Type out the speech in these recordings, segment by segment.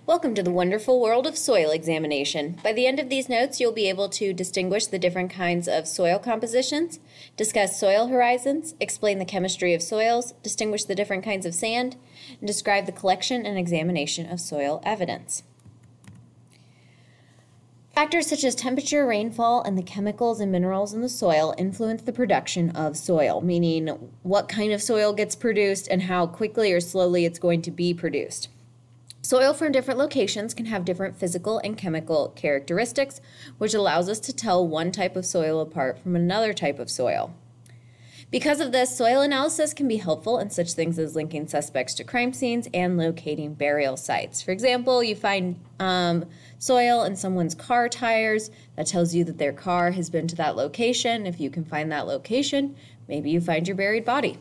Welcome to the wonderful world of soil examination. By the end of these notes, you'll be able to distinguish the different kinds of soil compositions, discuss soil horizons, explain the chemistry of soils, distinguish the different kinds of sand, and describe the collection and examination of soil evidence. Factors such as temperature, rainfall, and the chemicals and minerals in the soil influence the production of soil, meaning what kind of soil gets produced and how quickly or slowly it's going to be produced. Soil from different locations can have different physical and chemical characteristics, which allows us to tell one type of soil apart from another type of soil. Because of this, soil analysis can be helpful in such things as linking suspects to crime scenes and locating burial sites. For example, you find soil in someone's car tires. That tells you that their car has been to that location. If you can find that location, maybe you find your buried body.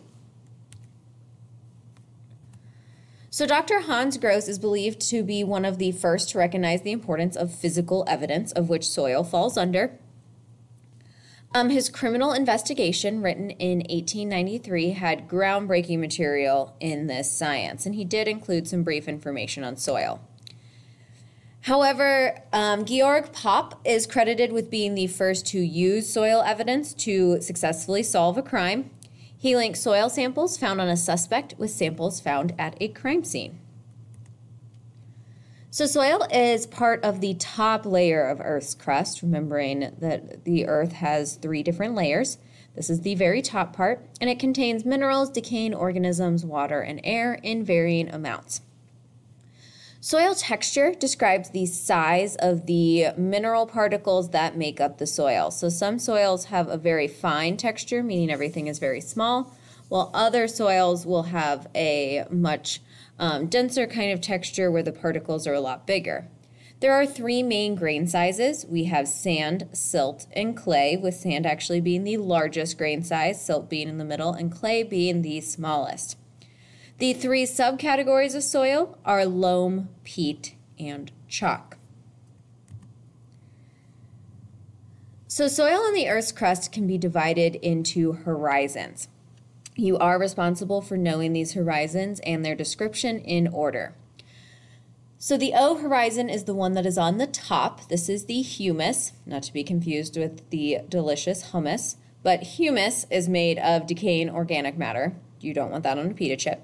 So Dr. Hans Gross is believed to be one of the first to recognize the importance of physical evidence, of which soil falls under. His criminal investigation, written in 1893, had groundbreaking material in this science, and he did include some brief information on soil. However, Georg Popp is credited with being the first to use soil evidence to successfully solve a crime. He linked soil samples found on a suspect with samples found at a crime scene. So soil is part of the top layer of Earth's crust, remembering that the Earth has 3 different layers. This is the very top part, and it contains minerals, decaying organisms, water, and air in varying amounts. Soil texture describes the size of the mineral particles that make up the soil. So some soils have a very fine texture, meaning everything is very small, while other soils will have a much denser kind of texture where the particles are a lot bigger. There are 3 main grain sizes. We have sand, silt, and clay, with sand actually being the largest grain size, silt being in the middle, and clay being the smallest. The 3 subcategories of soil are loam, peat, and chalk. So soil on the Earth's crust can be divided into horizons. You are responsible for knowing these horizons and their description in order. So the O horizon is the one that is on the top. This is the humus, not to be confused with the delicious hummus, but humus is made of decaying organic matter. You don't want that on a pita chip.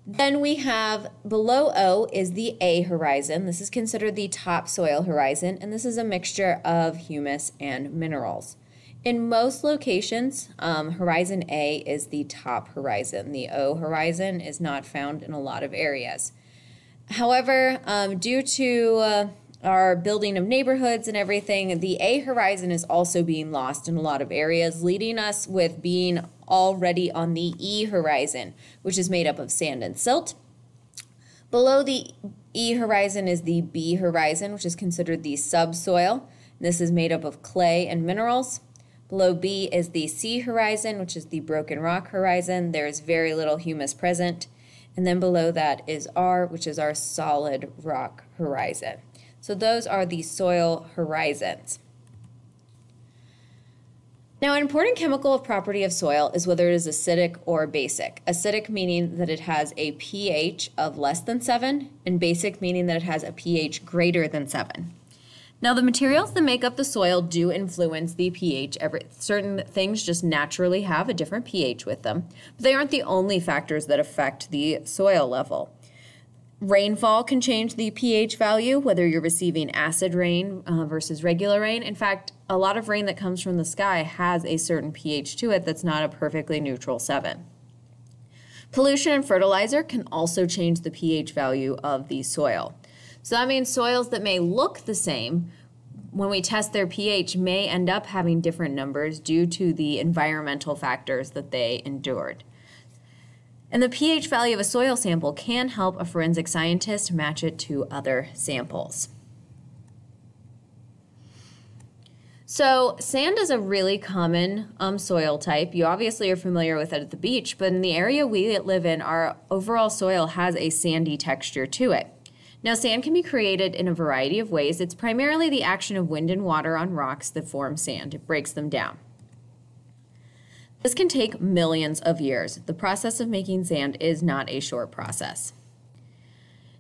Then we have below O is the A horizon. This is considered the top soil horizon, and this is a mixture of humus and minerals. In most locations, horizon A is the top horizon. The O horizon is not found in a lot of areas. However, due to our building of neighborhoods and everything, the A horizon is also being lost in a lot of areas, leading us with being already on the E horizon, which is made up of sand and silt. Below the E horizon is the B horizon, which is considered the subsoil. This is made up of clay and minerals. Below B is the C horizon, which is the broken rock horizon. There is very little humus present. And then below that is R, which is our solid rock horizon. So those are the soil horizons. Now, an important chemical property of soil is whether it is acidic or basic. Acidic meaning that it has a pH of less than 7, and basic meaning that it has a pH greater than 7. Now, the materials that make up the soil do influence the pH. Certain things just naturally have a different pH with them, but they aren't the only factors that affect the soil level. Rainfall can change the pH value, whether you're receiving acid rain versus regular rain. In fact, a lot of rain that comes from the sky has a certain pH to it that's not a perfectly neutral 7. Pollution and fertilizer can also change the pH value of the soil. So that means soils that may look the same, when we test their pH, may end up having different numbers due to the environmental factors that they endured. And the pH value of a soil sample can help a forensic scientist match it to other samples. So sand is a really common soil type. You obviously are familiar with it at the beach, but in the area we live in, our overall soil has a sandy texture to it. Now, sand can be created in a variety of ways. It's primarily the action of wind and water on rocks that form sand. It breaks them down. This can take millions of years. The process of making sand is not a short process.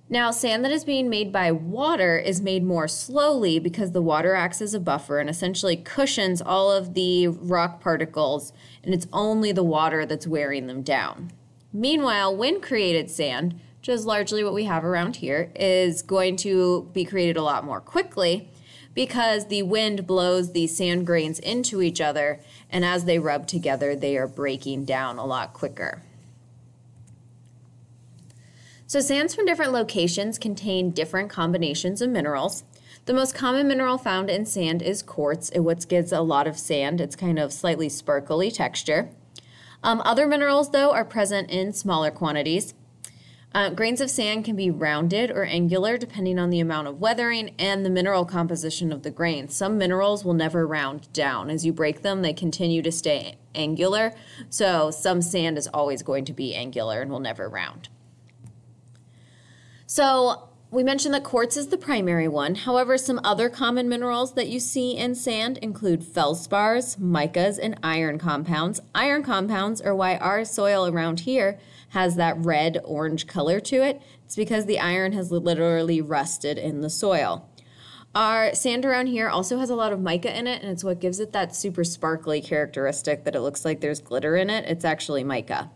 Now, sand that is being made by water is made more slowly because the water acts as a buffer and essentially cushions all of the rock particles, and it's only the water that's wearing them down. Meanwhile, wind-created sand, which is largely what we have around here, is going to be created a lot more quickly because the wind blows these sand grains into each other, and as they rub together, they are breaking down a lot quicker. So sands from different locations contain different combinations of minerals. The most common mineral found in sand is quartz. It what gives a lot of sand. It's kind of slightly sparkly texture. Other minerals, though, are present in smaller quantities. Grains of sand can be rounded or angular depending on the amount of weathering and the mineral composition of the grain. Some minerals will never round down. As you break them, they continue to stay angular. So some sand is always going to be angular and will never round. So we mentioned that quartz is the primary one. However, some other common minerals that you see in sand include feldspars, micas, and iron compounds. Iron compounds are why our soil around here has that red-orange color to it. It's because the iron has literally rusted in the soil. Our sand around here also has a lot of mica in it, and it's what gives it that super sparkly characteristic that it looks like there's glitter in it. It's actually mica.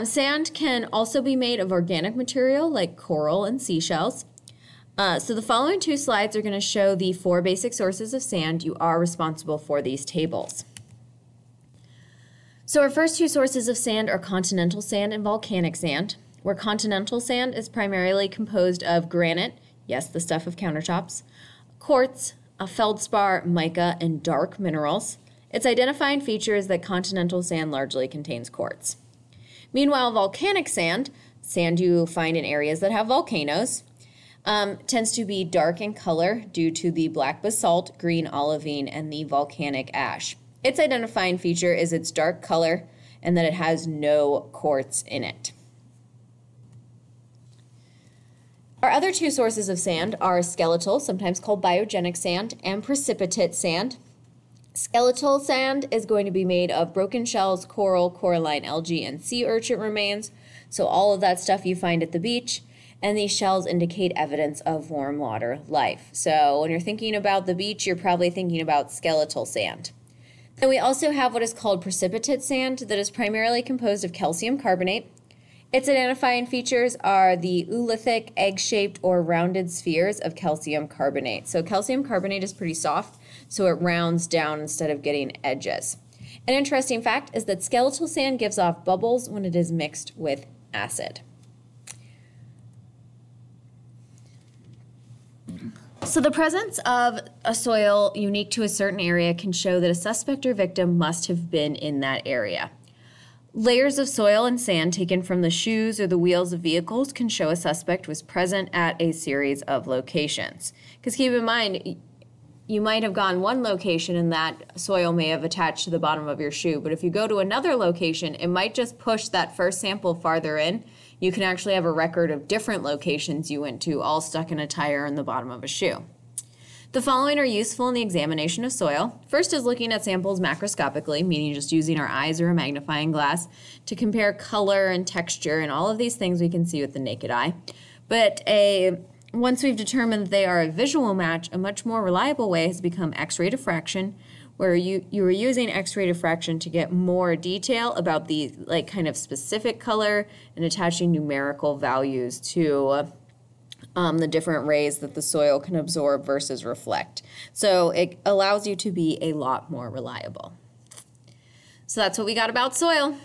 Sand can also be made of organic material like coral and seashells. So the following two slides are going to show the 4 basic sources of sand. You are responsible for these tables. So our first 2 sources of sand are continental sand and volcanic sand, where continental sand is primarily composed of granite, yes, the stuff of countertops, quartz, a feldspar, mica, and dark minerals. Its identifying feature is that continental sand largely contains quartz. Meanwhile, volcanic sand, sand you find in areas that have volcanoes, tends to be dark in color due to the black basalt, green olivine, and the volcanic ash. Its identifying feature is its dark color and that it has no quartz in it. Our other 2 sources of sand are skeletal, sometimes called biogenic sand, and precipitate sand. Skeletal sand is going to be made of broken shells, coral, coralline algae, and sea urchin remains. So all of that stuff you find at the beach. And these shells indicate evidence of warm water life. So when you're thinking about the beach, you're probably thinking about skeletal sand. Then we also have what is called precipitate sand that is primarily composed of calcium carbonate. Its identifying features are the oolithic, egg-shaped, or rounded spheres of calcium carbonate. So calcium carbonate is pretty soft, so it rounds down instead of getting edges. An interesting fact is that skeletal sand gives off bubbles when it is mixed with acid. So the presence of a soil unique to a certain area can show that a suspect or victim must have been in that area. Layers of soil and sand taken from the shoes or the wheels of vehicles can show a suspect was present at a series of locations. Because keep in mind, you might have gone one location and that soil may have attached to the bottom of your shoe, but if you go to another location, it might just push that first sample farther in. You can actually have a record of different locations you went to, all stuck in a tire in the bottom of a shoe. The following are useful in the examination of soil. First is looking at samples macroscopically, meaning just using our eyes or a magnifying glass to compare color and texture and all of these things we can see with the naked eye. But once we've determined that they are a visual match, a much more reliable way has become X-ray diffraction, where you are using X-ray diffraction to get more detail about the kind of specific color and attaching numerical values to the different rays that the soil can absorb versus reflect. So it allows you to be a lot more reliable. So that's what we got about soil.